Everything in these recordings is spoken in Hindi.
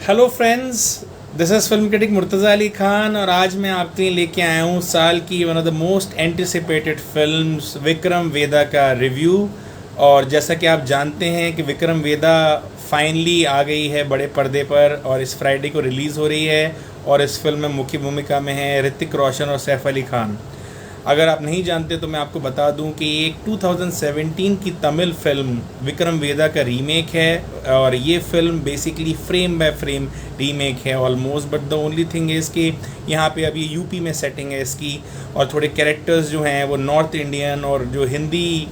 Hello friends, this is film critic Murtaza Ali Khan और आज मैं आपके लिए लेके आया हूँ साल की one of the most anticipated films Vikram Vedha का रिव्यू। और जैसा कि आप जानते हैं कि विक्रम वेदा फाइनली आ गई है बड़े पर्दे पर और इस फ्राइडे को रिलीज़ हो रही है। और इस फिल्म में मुख्य भूमिका में हैं ऋतिक रोशन और सैफ अली खान। अगर आप नहीं जानते तो मैं आपको बता दूं कि ये एक 2017 की तमिल फिल्म विक्रम वेदा का रीमेक है और ये film basically frame by frame remake है almost. But the only thing is कि यहाँ पे अब ये यूपी में सेटिंग है इसकी और थोड़े कैरेक्टर्स जो हैं वो नॉर्थ इंडियन और जो हिंदी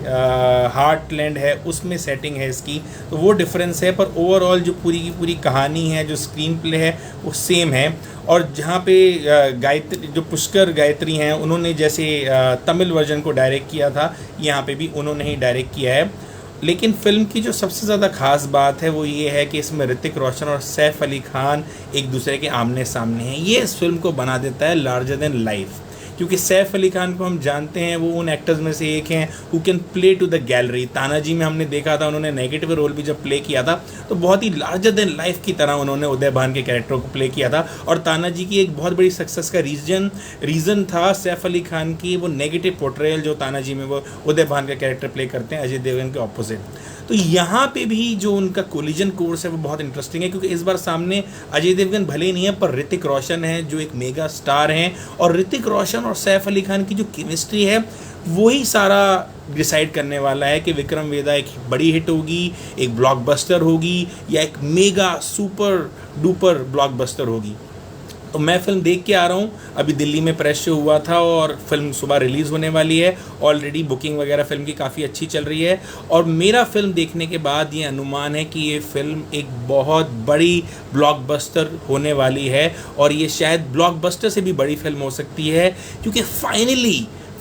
हार्टलैंड है उसमें सेटिंग है इसकी, तो वो डिफरेंस है। पर ओवरऑल जो पूरी की पूरी कहानी है, जो स्क्रीन प्ले है, वो सेम है। और जहाँ पे गायत्री जो पुष्कर गायत्री हैं उन्होंने जैसे तमिल वर्जन को डायरेक्ट किया था, यहाँ पे भी उन्होंने ही डायरेक्ट किया है। लेकिन फ़िल्म की जो सबसे ज़्यादा ख़ास बात है वो ये है कि इसमें ऋतिक रोशन और सैफ अली खान एक दूसरे के आमने सामने हैं। ये इस फिल्म को बना देता है लार्जर देन लाइफ, क्योंकि सैफ अली खान को हम जानते हैं वो उन एक्टर्स में से एक हैं who can play to the gallery. Tanaji में हमने देखा था उन्होंने नेगेटिव रोल भी जब प्ले किया था तो बहुत ही लार्जर देन लाइफ की तरह उन्होंने उदय भान के कैरेक्टर को प्ले किया था। और तानाजी की एक बहुत बड़ी सक्सेस का रीज़न था सैफ अली खान की वो नेगेटिव पोर्ट्रेयल जो तानाजी में वो उदय भान का कैरेक्टर प्ले करते हैं अजय देवगन के ऑपोजिट। तो यहाँ पे भी जो उनका कोलिजन कोर्स है वो बहुत इंटरेस्टिंग है, क्योंकि इस बार सामने अजय देवगन भले ही नहीं है पर ऋतिक रोशन है जो एक मेगा स्टार हैं। और ऋतिक रोशन और सैफ अली खान की जो केमिस्ट्री है वही सारा डिसाइड करने वाला है कि विक्रम वेदा एक बड़ी हिट होगी, एक ब्लॉकबस्टर होगी या एक मेगा सुपर डुपर ब्लॉकबस्टर होगी। तो मैं फ़िल्म देख के आ रहा हूँ, अभी दिल्ली में प्रेस शो हुआ था और फिल्म सुबह रिलीज़ होने वाली है। ऑलरेडी बुकिंग वगैरह फ़िल्म की काफ़ी अच्छी चल रही है और मेरा फ़िल्म देखने के बाद ये अनुमान है कि ये फ़िल्म एक बहुत बड़ी ब्लॉकबस्टर होने वाली है और ये शायद ब्लॉकबस्टर से भी बड़ी फिल्म हो सकती है, क्योंकि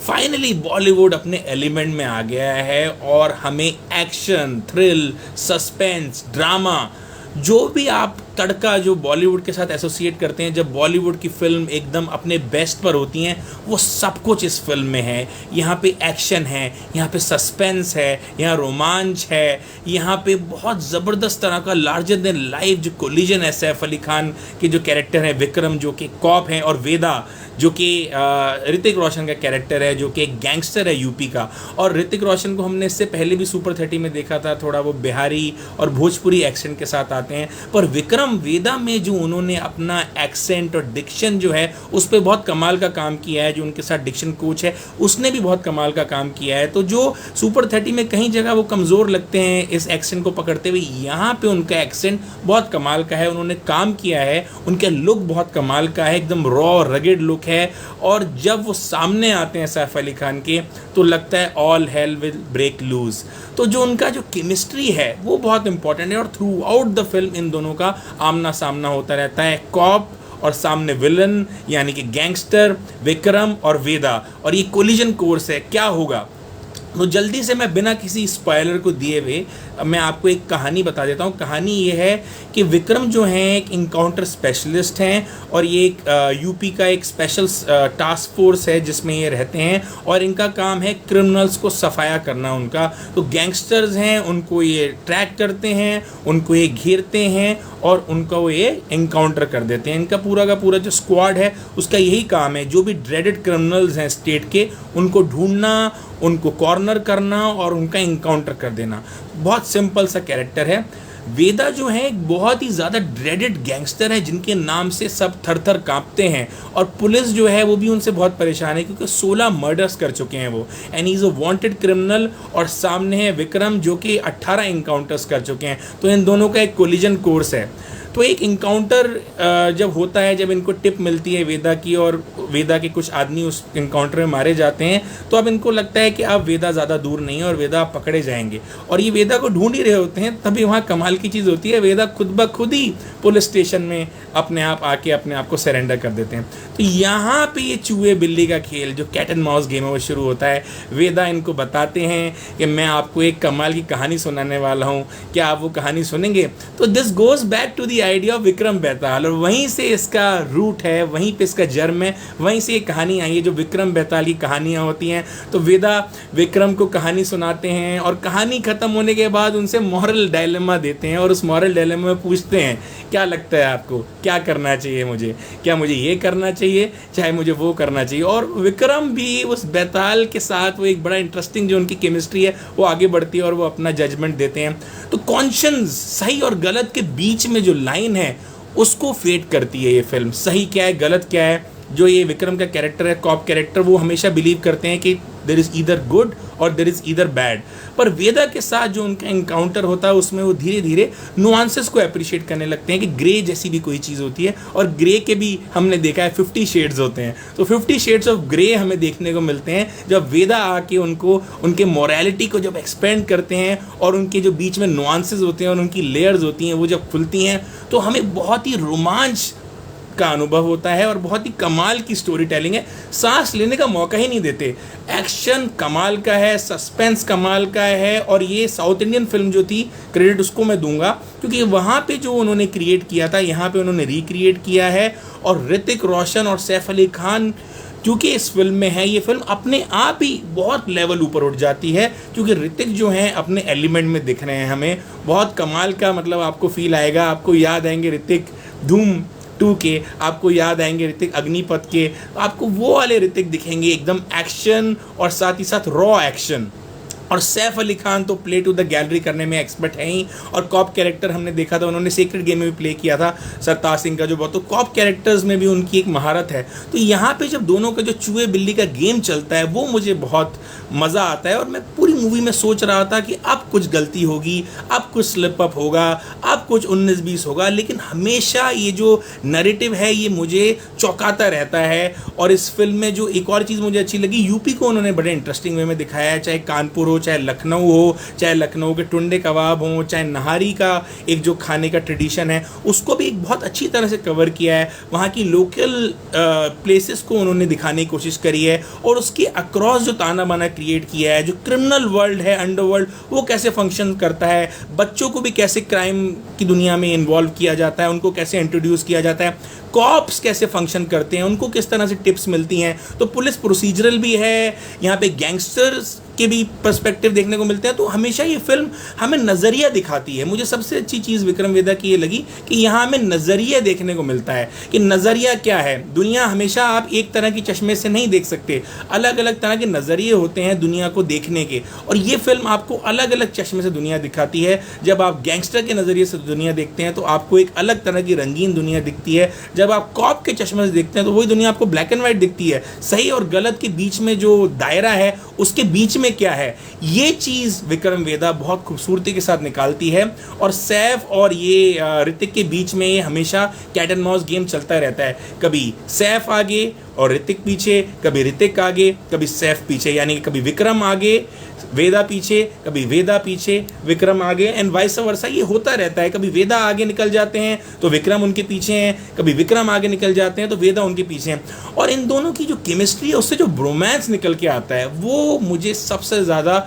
फाइनली बॉलीवुड अपने एलिमेंट में आ गया है और हमें एक्शन, थ्रिल, सस्पेंस, ड्रामा, जो भी आप तड़का जो बॉलीवुड के साथ एसोसिएट करते हैं, जब बॉलीवुड की फिल्म एकदम अपने बेस्ट पर होती हैं वो सब कुछ इस फिल्म में है। यहाँ पे एक्शन है, यहाँ पे सस्पेंस है, यहाँ रोमांच है, यहाँ पे बहुत ज़बरदस्त तरह का लार्जर देन लाइफ जो कोलिजन है। सैफ अली खान के जो कैरेक्टर है विक्रम जो कि कॉप हैं और वेदा जो कि ऋतिक रोशन का कैरेक्टर है जो कि एक गैंगस्टर है यूपी का। और ऋतिक रोशन को हमने इससे पहले भी सुपर 30 में देखा था, थोड़ा वो बिहारी और भोजपुरी एक्सेंट के साथ आते हैं। पर विक्रम वेदा में जो उन्होंने अपना एक्सेंट और डिक्शन जो है उस पर बहुत कमाल का काम किया है। जो उनके साथ डिक्शन कोच है उसने भी बहुत कमाल का काम किया है। तो जो सुपर 30 में कहीं जगह वो कमज़ोर लगते हैं इस एक्सेंट को पकड़ते हुए, यहाँ पे उनका एक्सेंट बहुत कमाल का है, उन्होंने काम किया है। उनका लुक बहुत कमाल का है, एकदम रॉ रगेड लुक है। और जब वो सामने आते हैं सैफ अली खान के तो लगता है all hell will break loose. तो जो उनका जो केमिस्ट्री है वो बहुत इंपॉर्टेंट है और through out the film in दोनों का आमना सामना होता रहता है। कॉप और सामने विलन यानी कि गैंगस्टर विक्रम और वेदा, और ये कोलिजन कोर्स है, क्या होगा। तो जल्दी से मैं बिना किसी स्पॉइलर को दिए हुए मैं आपको एक कहानी बता देता हूँ। कहानी ये है कि विक्रम जो हैं एक इनकाउंटर स्पेशलिस्ट हैं और ये एक यूपी का एक स्पेशल टास्क फोर्स है जिसमें ये रहते हैं और इनका काम है क्रिमिनल्स को सफाया करना उनका। तो गैंगस्टर्स हैं उनको ये ट्रैक करते हैं, उनको ये घेरते हैं और उनको ये इनकाउंटर कर देते हैं। इनका पूरा का पूरा जो स्क्वाड है उसका यही काम है, जो भी ड्रेडेड क्रिमिनल्स हैं स्टेट के उनको ढूंढना, उनको कॉर्नर करना और उनका इनकाउंटर कर देना। बहुत सिंपल सा कैरेक्टर है। वेदा जो है एक बहुत ही ज़्यादा ड्रेडेड गैंगस्टर है जिनके नाम से सब थर थर काँपते हैं और पुलिस जो है वो भी उनसे बहुत परेशान है क्योंकि 16 मर्डर्स कर चुके हैं वो, and he is a wanted criminal. और सामने है विक्रम जो कि 18 इनकाउंटर्स कर चुके हैं। तो इन दोनों का एक कोलिजन कोर्स है। तो एक इनकाउंटर जब होता है, जब इनको टिप मिलती है वेदा की और वेदा के कुछ आदमी उस इनकाउंटर में मारे जाते हैं, तो अब इनको लगता है कि अब वेदा ज़्यादा दूर नहीं है और वेदा पकड़े जाएंगे और ये वेदा को ढूंढ ही रहे होते हैं। तभी वहाँ कमाल की चीज़ होती है, वेदा खुद ब खुद ही पुलिस स्टेशन में अपने आप आके अपने आप को सरेंडर कर देते हैं। तो यहाँ पे ये चूहे बिल्ली का खेल जो कैट एंड माउस गेम है वो शुरू होता है। वेदा इनको बताते हैं कि मैं आपको एक कमाल की कहानी सुनाने वाला हूँ, क्या आप वो कहानी सुनेंगे। तो this goes back to the idea of Vikram Betal, और वहीं से इसका रूट है, वहीं पे इसका जन्म है, वहीं से ये कहानी आई है जो विक्रम बेताल की कहानियाँ होती हैं। तो वेदा विक्रम को कहानी सुनाते हैं और कहानी ख़त्म होने के बाद उनसे मॉरल डायलेमा देते हैं और उस मॉरल डायलेमा में पूछते हैं क्या लगता है आपको, क्या करना चाहिए मुझे, क्या मुझे ये करना चाहिए चाहे मुझे वो करना चाहिए। और विक्रम भी उस बेताल के साथ वो एक बड़ा इंटरेस्टिंग जो उनकी केमिस्ट्री है वो आगे बढ़ती है और वो अपना जजमेंट देते हैं। तो कॉन्शियस, सही और गलत के बीच में जो लाइन है उसको फेड करती है ये फिल्म। सही क्या है, गलत क्या है। जो ये विक्रम का कैरेक्टर है, कॉप कैरेक्टर, वो हमेशा बिलीव करते हैं कि देयर इज़ ईदर गुड और देयर इज़ ईदर बैड। पर वेदा के साथ जो उनका इनकाउंटर होता है उसमें वो धीरे धीरे नुआंसेस को अप्रिशिएट करने लगते हैं कि ग्रे जैसी भी कोई चीज़ होती है, और ग्रे के भी हमने देखा है 50 शेड्स होते हैं। तो 50 शेड्स ऑफ ग्रे हमें देखने को मिलते हैं जब वेदा आके उनको उनके मोरालिटी को जब एक्सपेंड करते हैं और उनके जो बीच में नुआंसेस होते हैं और उनकी लेयर्स होती हैं वो जब खुलती हैं तो हमें बहुत ही रोमांच का अनुभव होता है और बहुत ही कमाल की स्टोरी टेलिंग है। सांस लेने का मौका ही नहीं देते। एक्शन कमाल का है, सस्पेंस कमाल का है, और ये साउथ इंडियन फिल्म जो थी, क्रेडिट उसको मैं दूंगा क्योंकि वहाँ पे जो उन्होंने क्रिएट किया था यहाँ पे उन्होंने रिक्रिएट किया है। और ऋतिक रोशन और सैफ अली खान क्योंकि इस फिल्म में है, ये फिल्म अपने आप ही बहुत लेवल ऊपर उठ जाती है क्योंकि ऋतिक जो हैं अपने एलिमेंट में दिख रहे हैं। हमें बहुत कमाल का मतलब आपको फील आएगा। आपको याद आएंगे ऋतिक धूम 2 के, आपको याद आएंगे ऋतिक अग्निपथ के, आपको वो वाले ऋतिक दिखेंगे, एकदम एक्शन और साथ ही साथ रॉ एक्शन। और सैफ अली खान तो प्ले टू द गैलरी करने में एक्सपर्ट हैं ही। और कॉप कैरेक्टर हमने देखा था, उन्होंने सीक्रेट गेम में भी प्ले किया था सरताज सिंह का जो बहुत, तो कॉप कैरेक्टर्स में भी उनकी एक महारत है। तो यहाँ पे जब दोनों का जो चूहे बिल्ली का गेम चलता है वो मुझे बहुत मज़ा आता है। और मैं पूरी मूवी में सोच रहा था कि अब कुछ गलती होगी, अब कुछ स्लिप अप होगा, अब कुछ 19-20 होगा, लेकिन हमेशा ये जो नैरेटिव है ये मुझे चौंकाता रहता है। और इस फिल्म में जो एक और चीज़ मुझे अच्छी लगी, यूपी को उन्होंने बड़े इंटरेस्टिंग वे में दिखाया है, चाहे कानपुर हो, चाहे लखनऊ हो, चाहे लखनऊ के टुंडे कबाब हो, चाहे नहारी का एक जो खाने का ट्रेडिशन है उसको भी एक बहुत अच्छी तरह से कवर किया है। वहाँ की लोकल प्लेसेस को उन्होंने दिखाने की कोशिश करी है और उसके अक्रॉस जो ताना बाना क्रिएट किया है, जो क्रिमिनल वर्ल्ड है, अंडरवर्ल्ड, वो कैसे फंक्शन करता है, बच्चों को भी कैसे क्राइम की दुनिया में इन्वॉल्व किया जाता है, उनको कैसे इंट्रोड्यूस किया जाता है, कॉप्स कैसे फंक्शन करते हैं, उनको किस तरह से टिप्स मिलती हैं। तो पुलिस प्रोसीजरल भी है, यहाँ पे गैंगस्टर्स के भी पर्सपेक्टिव देखने को मिलते हैं। तो हमेशा ये फिल्म हमें नज़रिया दिखाती है। मुझे सबसे अच्छी चीज़ विक्रम वेदा की ये लगी कि यहाँ हमें नज़रिया देखने को मिलता है कि नज़रिया क्या है। दुनिया हमेशा आप एक तरह की चश्मे से नहीं देख सकते, अलग अलग तरह के नज़रिए होते हैं दुनिया को देखने के, और ये फिल्म आपको अलग अलग चश्मे से दुनिया दिखाती है। जब आप गैंगस्टर के नज़रिए से दुनिया देखते हैं तो आपको एक अलग तरह की रंगीन दुनिया दिखती है, जब आप कॉप के चश्मे से देखते हैं तो वही दुनिया आपको ब्लैक एंड वाइट दिखती है। सही और गलत के बीच में जो दायरा है उसके बीच में क्या है, ये चीज़ विक्रम वेदा बहुत खूबसूरती के साथ निकालती है। और सैफ और ये ऋतिक के बीच में ये हमेशा कैट एंड माउस गेम चलता रहता है, कभी सैफ आगे और ऋतिक पीछे, कभी ऋतिक आगे कभी सैफ पीछे, यानी कि कभी विक्रम आगे वेदा पीछे, कभी वेदा पीछे विक्रम आगे, एंड वाइस वर्सा ये होता रहता है। कभी वेदा आगे निकल जाते हैं तो विक्रम उनके पीछे हैं, कभी विक्रम आगे निकल जाते हैं तो वेदा उनके पीछे हैं। और इन दोनों की जो केमिस्ट्री है उससे जो ब्रोमांस निकल के आता है वो मुझे सबसे ज़्यादा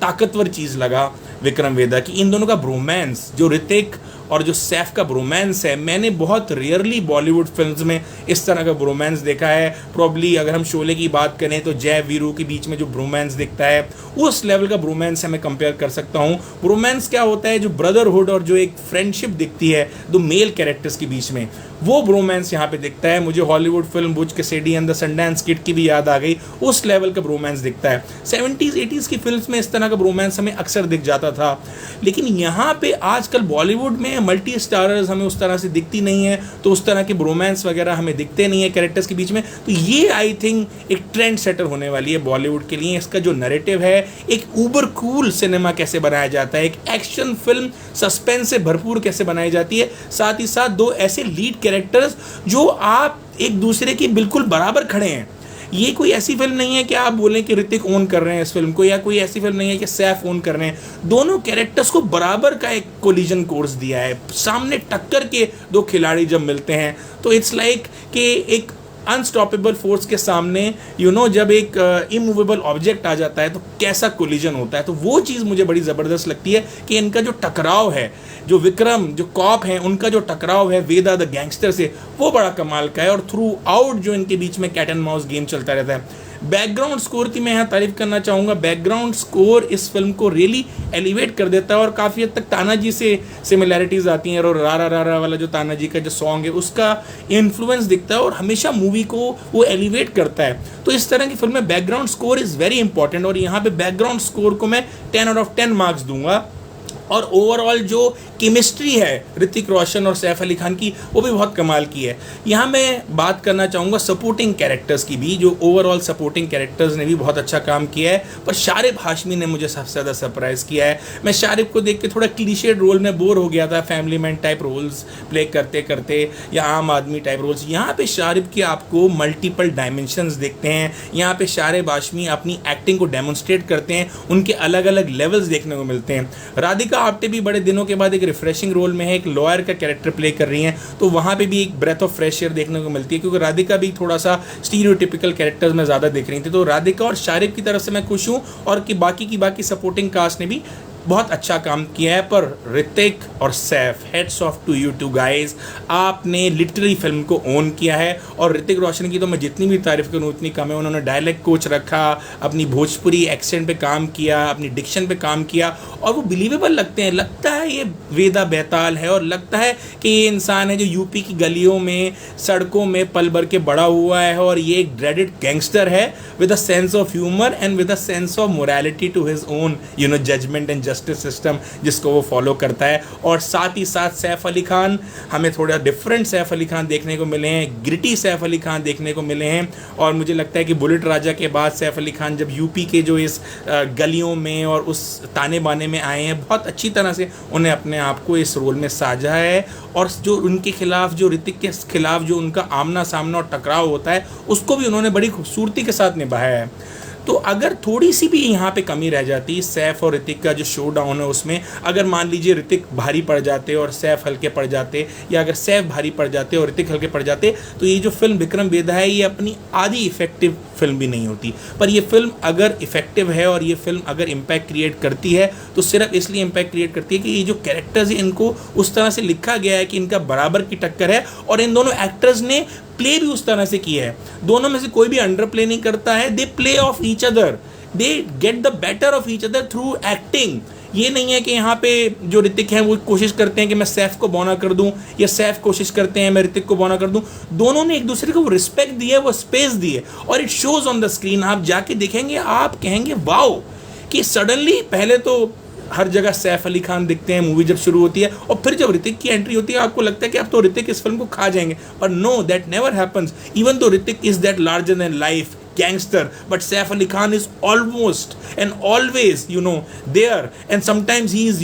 ताकतवर चीज़ लगा विक्रम वेदा की। इन दोनों का ब्रोमांस, जो ऋतिक और जो सैफ का ब्रोमांस है, मैंने बहुत रेयरली बॉलीवुड फिल्म्स में इस तरह का ब्रोमांस देखा है। प्रॉब्ली अगर हम शोले की बात करें तो जय वीरू के बीच में जो ब्रोमांस दिखता है उस लेवल का ब्रोमांस से मैं कंपेयर कर सकता हूँ। ब्रोमांस क्या होता है, जो ब्रदरहुड और जो एक फ्रेंडशिप दिखती है दो मेल कैरेक्टर्स के बीच में, वो ब्रोमांस यहाँ पे दिखता है। मुझे Hollywood film Butch Cassidy and the Sundance Kid की भी याद आ गई, उस लेवल का ब्रोमांस दिखता है। 70s 80s की फिल्म्स में इस तरह का ब्रोमांस हमें अक्सर दिख जाता था, लेकिन यहाँ पे आजकल बॉलीवुड में मल्टी स्टारर्स हमें उस तरह से दिखती नहीं है, तो उस तरह के ब्रोमांस वगैरह हमें दिखते नहीं है कैरेक्टर्स के बीच में। तो ये आई थिंक एक ट्रेंड सेटर होने वाली है बॉलीवुड के लिए। इसका जो नैरेटिव है, एक ऊबर कूल सिनेमा कैसे बनाया जाता है, एक एक्शन फिल्म सस्पेंस से भरपूर कैसे बनाई जाती है, साथ ही साथ दो ऐसे लीड कैरेक्टर्स जो आप एक दूसरे के बिल्कुल बराबर खड़े हैं। ये कोई ऐसी फिल्म नहीं है कि आप बोलें कि ऋतिक ओन कर रहे हैं इस फिल्म को, या कोई ऐसी फिल्म नहीं है कि सैफ ओन कर रहे हैं। दोनों कैरेक्टर्स को बराबर का एक कोलिजन कोर्स दिया है। सामने टक्कर के दो खिलाड़ी जब मिलते हैं तो इट्स लाइक कि एक अनस्टॉपेबल फोर्स के सामने जब एक इमूवेबल ऑब्जेक्ट आ जाता है तो कैसा कोलिजन होता है, तो वो चीज़ मुझे बड़ी ज़बरदस्त लगती है कि इनका जो टकराव है, जो विक्रम जो कॉप हैं उनका जो टकराव है वेदा द गैंगस्टर से, वो बड़ा कमाल का है। और थ्रू आउट जो इनके बीच में कैट एंड माउस गेम चलता रहता है। बैकग्राउंड स्कोर की मैं यहाँ तारीफ करना चाहूँगा। बैकग्राउंड स्कोर इस फिल्म को रियली एलिवेट कर देता है और काफ़ी हद तक तानाजी से सिमिलैरिटीज़ आती हैं, और रारा रारा वाला जो तानाजी का जो सॉन्ग है उसका इन्फ्लुएंस दिखता है और हमेशा मूवी को वो एलिवेट करता है। तो इस तरह की फिल्म में background score is very important, और यहाँ पे बैकग्राउंड स्कोर को मैं 10 आउट ऑफ 10 मार्क्स दूंगा। और ओवरऑल जो केमिस्ट्री है ऋतिक रोशन और सैफ अली खान की, वो भी बहुत कमाल की है। यहाँ मैं बात करना चाहूँगा सपोर्टिंग कैरेक्टर्स की भी, जो ओवरऑल सपोर्टिंग कैरेक्टर्स ने भी बहुत अच्छा काम किया है। पर शारिब हाशमी ने मुझे सबसे ज़्यादा सरप्राइज़ किया है। मैं शारिब को देख के थोड़ा क्लीशेड रोल में बोर हो गया था, family man type roles play करते करते या आम आदमी टाइप रोल्स। यहाँ पे शारिब के आपको मल्टीपल डायमेंशंस देखते हैं। यहाँ पे शारिब हाशमी अपनी एक्टिंग को डेमोन्स्ट्रेट करते हैं, उनके अलग अलग लेवल्स देखने को मिलते हैं। राधिका आप्टे भी बड़े दिनों के बाद एक रिफ्रेशिंग रोल में है, एक लॉयर का कैरेक्टर प्ले कर रही हैं, तो वहाँ पे भी एक ब्रेथ ऑफ फ्रेश एयर देखने को मिलती है, क्योंकि राधिका भी थोड़ा सा स्टीरियोटिपिकल कैरेक्टर्स में ज़्यादा दिख रही थी। तो राधिका और शारिब की तरफ से मैं खुश हूँ, और कि बाकी सपोर्टिंग कास्ट ने भी बहुत अच्छा काम किया है। पर ऋतिक और Saif, hats off to you two guys, आपने लिटरली फिल्म को ओन किया है। और ऋतिक रोशन की तो मैं जितनी भी तारीफ करूँ उतनी कम है। उन्होंने डायलेक्ट कोच रखा, अपनी भोजपुरी एक्सेंट पे काम किया, अपनी डिक्शन पे काम किया, और वो बिलीवेबल लगते हैं। लगता है ये वेदा बेताल है, और लगता है कि ये इंसान है जो यूपी की गलियों में सड़कों में पल भर के बड़ा हुआ है, और ये एक ड्रेडेड गैंगस्टर है with a sense of humour and with a sense of morality to his own judgement and justice system, जिसको वो फॉलो करता है। और साथ ही साथ सैफ अली खान, हमें थोड़ा डिफरेंट सैफ अली खान देखने को मिले हैं, ग्रिटी सैफ अली खान देखने को मिले हैं। और मुझे लगता है कि बुलेट राजा के बाद सैफ अली खान जब यूपी के जो इस गलियों में और उस ताने बाने में आए हैं, बहुत अच्छी तरह से उन्हें अपने आप को इस रोल में साझा है। और जो उनके खिलाफ, जो ऋतिक के खिलाफ जो उनका आमना सामना और टकराव होता है, उसको भी उन्होंने बड़ी खूबसूरती के साथ निभाया है। तो अगर थोड़ी सी भी यहाँ पे कमी रह जाती, सैफ और ऋतिक का जो शो डाउन है उसमें, अगर मान लीजिए ऋतिक भारी पड़ जाते और सैफ हल्के पड़ जाते, या अगर सैफ भारी पड़ जाते और ऋतिक हल्के पड़ जाते, तो ये जो फिल्म विक्रम वेदा है ये अपनी आधी इफेक्टिव फिल्म भी नहीं होती। पर ये फिल्म अगर इफेक्टिव है और ये फिल्म अगर इम्पैक्ट क्रिएट करती है, तो सिर्फ इसलिए इम्पैक्ट क्रिएट करती है कि ये जो कैरेक्टर्स हैं इनको उस तरह से लिखा गया है कि इनका बराबर की टक्कर है, और इन दोनों एक्टर्स ने प्ले भी उस तरह से किया है। दोनों में से कोई भी अंडर प्ले नहीं करता है, they play of each other, they get the better of each other through acting. ये नहीं है कि यहाँ पे जो ऋतिक हैं वो कोशिश करते हैं कि मैं सैफ को बौना कर दूं, या सैफ कोशिश करते हैं मैं ऋतिक को बौना कर दूं। दोनों ने एक दूसरे को वो रिस्पेक्ट दी है, वो स्पेस दी है, और it shows on the screen. आप जाके देखेंगे, आप कहेंगे वाओ, कि सडनली पहले तो हर जगह सैफ अली खान दिखते हैं मूवी जब शुरू होती है, और फिर जब ऋतिक की एंट्री होती है आपको लगता है कि अब तो ऋतिक इस फिल्म को खा जाएंगे। पर no, that never happens. Even though Hrithik is that larger than life gangster, but Saif Ali Khan is almost and always there, and sometimes he is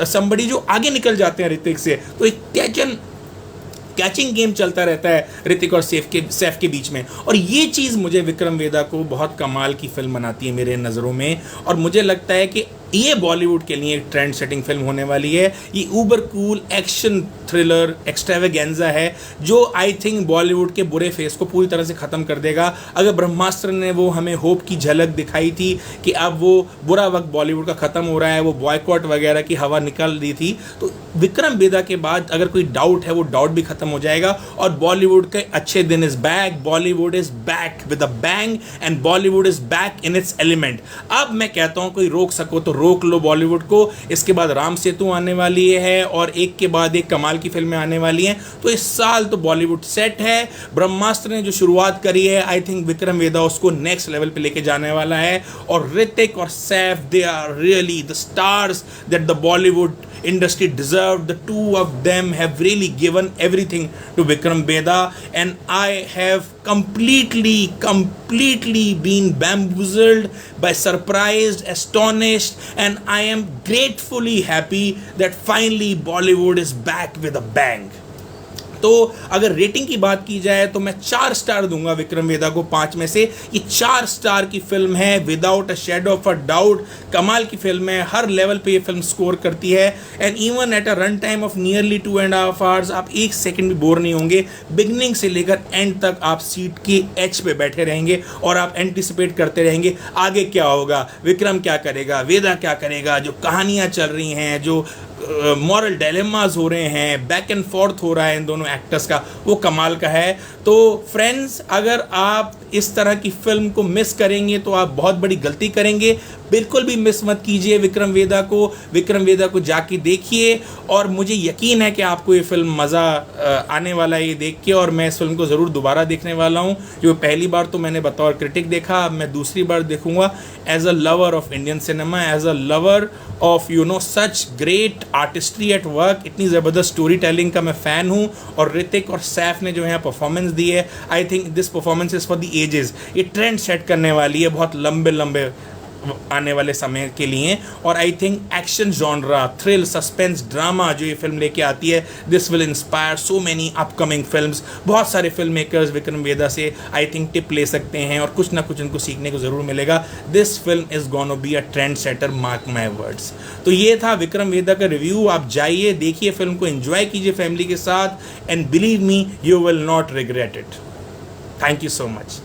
somebody जो आगे निकल जाते हैं ऋतिक से। तो एक कैचिंग गेम चलता रहता है ऋतिक और सैफ के बीच में, और ये चीज़ मुझे विक्रम वेदा को बहुत कमाल की फिल्म बनाती है मेरे नज़रों में। और मुझे लगता है कि ये बॉलीवुड के लिए एक ट्रेंड सेटिंग फिल्म होने वाली है। ये Uber cool action thriller extravaganza है, जो आई थिंक बॉलीवुड के बुरे फेस को पूरी तरह से ख़त्म कर देगा। अगर ब्रह्मास्त्र ने वो हमें होप की झलक दिखाई थी कि अब वो बुरा वक्त बॉलीवुड का ख़त्म हो रहा है, वो बॉयकॉट वगैरह की हवा निकल रही थी, तो विक्रम वेदा के बाद अगर कोई डाउट है वो डाउट भी ख़त्म हो जाएगा। और बॉलीवुड के अच्छे दिन is back, Bollywood is back with a bang, and Bollywood is back in its element. अब मैं कहता हूँ कोई रोक सको तो रोक लो बॉलीवुड को। इसके बाद राम सेतु आने वाली है, और एक के बाद एक कमाल की फिल्में आने वाली हैं। तो इस साल तो बॉलीवुड सेट है। ब्रह्मास्त्र ने जो शुरुआत करी है, आई थिंक विक्रम वेदा उसको नेक्स्ट लेवल पे लेके जाने वाला है। और ऋतिक और Saif, they are really the stars that the Bollywood industry deserved. The two of them have really given everything to Vikram Vedha, and I have completely been bamboozled, by surprised, astonished, and I am gratefully happy that finally Bollywood is back with a bang. तो अगर रेटिंग की बात की जाए तो मैं 4 स्टार दूंगा विक्रम वेदा को 5 में से। ये 4 स्टार की फिल्म है without a shadow of a doubt. कमाल की फिल्म है, हर लेवल पे ये फिल्म स्कोर करती है and even at a run time of nearly 2.5 hours आप एक सेकंड भी बोर नहीं होंगे। बिगनिंग से लेकर एंड तक आप सीट की एज पे बैठे रहेंगे और आप एंटिसिपेट करते रहेंगे आगे क्या होगा, विक्रम क्या करेगा, वेदा क्या करेगा। जो कहानियाँ चल रही हैं, जो मॉरल डायलेमास हो रहे हैं, बैक एंड फोर्थ हो रहा है इन दोनों एक्टर्स का, वो कमाल का है। तो फ्रेंड्स, अगर आप इस तरह की फिल्म को मिस करेंगे तो आप बहुत बड़ी गलती करेंगे। बिल्कुल भी मिस मत कीजिए विक्रम वेदा को जाके देखिए और मुझे यकीन है कि आपको ये फिल्म मज़ा आने वाला है ये देख के। और मैं इस फिल्म को ज़रूर दोबारा देखने वाला हूँ। जो पहली बार तो मैंने बतौर क्रिटिक देखा, अब मैं दूसरी बार देखूंगा as a lover of Indian cinema, as a lover of such great artistry at work. इतनी ज़बरदस्त स्टोरी टेलिंग का मैं फ़ैन हूँ और ऋतिक और सैफ ने जो यहाँ परफॉर्मेंस दी है, I think this performance is for the ages. ये ट्रेंड सेट करने वाली है बहुत लंबे आने वाले समय के लिए। और I think action genre, thrill, suspense, drama जो ये फिल्म लेके आती है, this will inspire so many upcoming films. बहुत सारे फिल्म मेकर्स विक्रम वेदा से आई थिंक टिप ले सकते हैं और कुछ ना कुछ उनको सीखने को ज़रूर मिलेगा। This film is gonna be a trend setter, mark my words. तो ये था विक्रम वेदा का रिव्यू। आप जाइए, देखिए फिल्म को, एंजॉय कीजिए फैमिली के साथ and believe me, you will not regret it. Thank you so much.